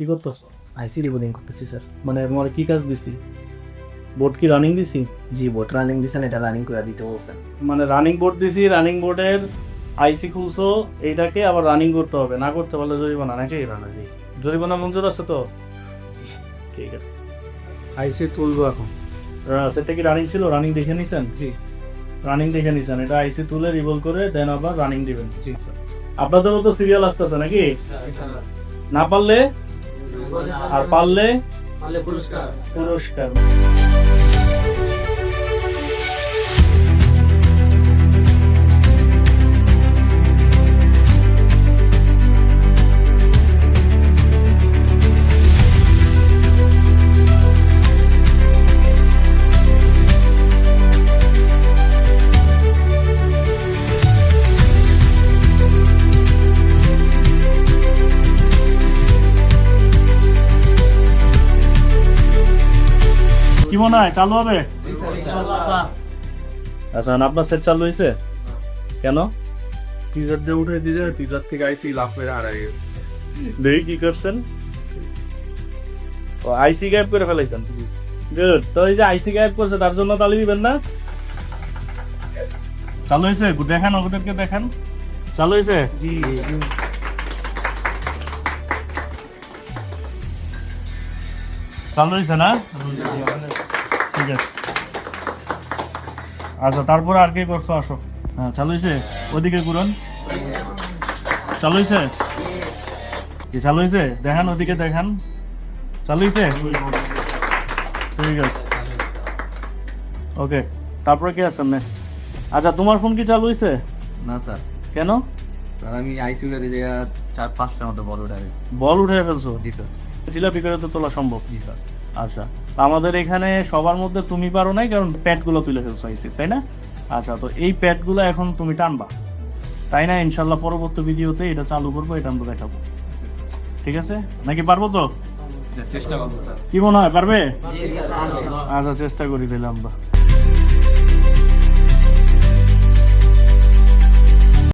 কি করতেছ? আইসি রিবোর্ডিং করতেছি স্যার। মানে তোমার কি কাজ দিছি? বোর্ড কি রানিং দিছি? জি বোর্ড রানিং দিছেন, এটা রানিং করে দিতে বলছেন। মানে রানিং বোর্ড দিছি, রানিং বোর্ডের আইসি খুলছো, এইটাকে আবার রানিং করতে হবে, না করতে পারলে জরিমানা নাকি? জি জরিমানা মঞ্জুর আছে তো? ঠিক আছে, আইসি তুলবো এখন। সেটা কি রানিং ছিল? রানিং দেখে নিছেন? জি রানিং দেখে নিছেন, এটা আইসি তুলে রিভল করে দেন আবার রানিং দিবেন। জি স্যার। আপনাদেরও তো সিরিয়াল আসতেছে নাকি? না পারলে আর পারলে পুরস্কার। কি মনে হয় চালু হবে? আচ্ছা, আপনার সেট চালু হয়েছে কেন? টিজার দিয়ে উঠে দিতে, টিজার থেকে আইসি লাভ মেরে হারাই গেছে। দেখি কি করছেন। ও আইসি গায়েব করে ফেলাইছেন। গুড। তো এই যে আইসি গায়েব করছে তার জন্য তালি দিবেন না? চালু হয়েছে? দেখান, ওদেরকে দেখান। চালু হয়েছে? জি চালু হয়েছে না? ঠিক আছে। আচ্ছা, তারপরে আর কি করছো? আসো। হ্যাঁ, চালু হয়েছে? ওদিকে ঘুরন। চালু হয়েছে? কি চালু হয়েছে? দেখান, ওদিকে দেখান। চালু হয়েছে? ঠিক আছে, ওকে। তারপরে কি আছে নেক্সট? আচ্ছা, তোমার ফোন কি চালু হয়েছে? না স্যার, কেন? স্যার আমি আইসিইউতে যে 4-5টার মতো বল উঠে গেছে। বল উঠে ফেলছো? জি স্যার। জিলাপি করে তো তোলা সম্ভব? জি স্যার। আচ্ছা, তো আমাদের এখানে সবার মধ্যে তুমি পারো নাই, কারণ প্যাডগুলো তুলে ফেলছো আইসি, তাই না? আচ্ছা, তো এই প্যাডগুলো এখন তুমি টানবা, তাই না? ইনশাল্লাহ পরবর্তী ভিডিওতে এটা চালু করবো, এটা আমরা দেখাবো। ঠিক আছে নাকি? পারবো তো? চেষ্টা করবো স্যার। কি মনে হয়, পারবে? আচ্ছা, চেষ্টা করি তাহলে আমরা।